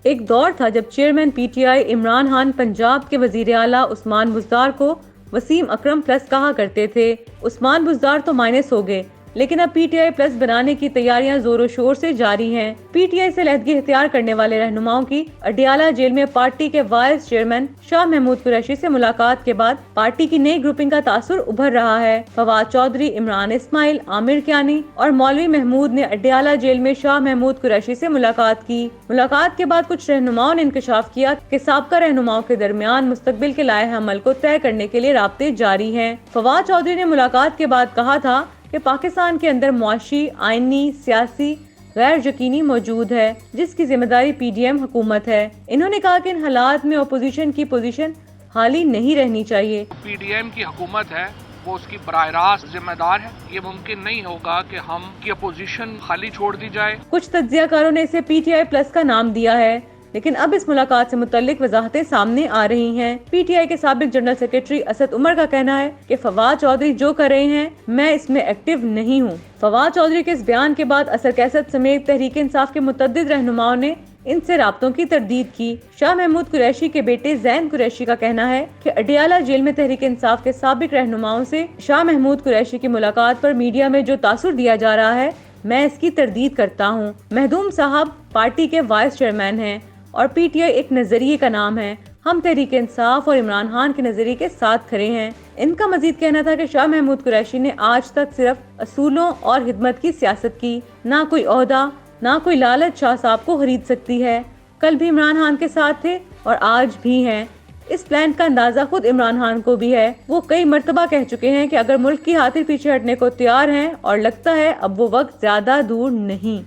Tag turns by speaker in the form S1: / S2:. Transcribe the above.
S1: ایک دور تھا جب chairman P T I Imran Khan Punjab کے وزیر اعلیٰ عثمان بزدار کو وسیم اکرم پلس کہا کرتے تھے۔ عثمان بزدار تو مائنس ہو گئے، لیکن اب پی ٹی آئی پلس بنانے کی تیاریاں زور و شور سے جاری ہیں۔ پی ٹی آئی سے علیحدگی اختیار کرنے والے رہنماؤں کی اڈیالہ جیل میں پارٹی کے وائس چیئرمین شاہ محمود قریشی سے ملاقات کے بعد پارٹی کی نئی گروپنگ کا تاثر ابھر رہا ہے۔ فواد چودھری، عمران اسماعیل، عامر کیانی اور مولوی محمود نے اڈیالہ جیل میں شاہ محمود قریشی سے ملاقات کی۔ ملاقات کے بعد کچھ رہنماؤں نے انکشاف کیا کہ سابقہ رہنماؤں کے درمیان مستقبل کے لائحہ عمل کو طے کرنے کے لیے رابطے جاری ہیں۔ فواد چودھری نے ملاقات کے بعد کہا تھا کہ پاکستان کے اندر معاشی، آئینی، سیاسی غیر یقینی موجود ہے، جس کی ذمہ داری پی ڈی ایم حکومت ہے۔ انہوں نے کہا کہ ان حالات میں اپوزیشن کی پوزیشن حالی نہیں رہنی چاہیے۔
S2: پی ڈی ایم کی حکومت ہے، وہ اس کی براہ راست ذمہ دار ہے۔ یہ ممکن نہیں ہوگا کہ ہم کی اپوزیشن خالی چھوڑ دی جائے۔
S1: کچھ تجزیہ کاروں نے اسے پی ٹی آئی پلس کا نام دیا ہے، لیکن اب اس ملاقات سے متعلق وضاحتیں سامنے آ رہی ہیں۔ پی ٹی آئی کے سابق جنرل سیکرٹری اسد عمر کا کہنا ہے کہ فواد چودھری جو کر رہے ہیں میں اس میں ایکٹیو نہیں ہوں۔ فواد چودھری کے اس بیان کے بعد اثر کیسد سمیت تحریک انصاف کے متعدد رہنماؤں نے ان سے رابطوں کی تردید کی۔ شاہ محمود قریشی کے بیٹے زین قریشی کا کہنا ہے کہ اڈیالہ جیل میں تحریک انصاف کے سابق رہنماؤں سے شاہ محمود قریشی کی ملاقات پر میڈیا میں جو تاثر دیا جا رہا ہے میں اس کی تردید کرتا ہوں۔ مہدوم صاحب پارٹی کے وائس چیئرمین ہیں اور پی ٹی آئی ایک نظریے کا نام ہے۔ ہم تحریک انصاف اور عمران خان کے نظریے کے ساتھ کھڑے ہیں۔ ان کا مزید کہنا تھا کہ شاہ محمود قریشی نے آج تک صرف اصولوں اور خدمت کی سیاست کی، نہ کوئی عہدہ، نہ کوئی لالچ شاہ صاحب کو خرید سکتی ہے۔ کل بھی عمران خان کے ساتھ تھے اور آج بھی ہیں۔ اس پلان کا اندازہ خود عمران خان کو بھی ہے۔ وہ کئی مرتبہ کہہ چکے ہیں کہ اگر ملک کی خاطر پیچھے ہٹنے کو تیار ہیں اور لگتا ہے اب وہ وقت زیادہ دور نہیں۔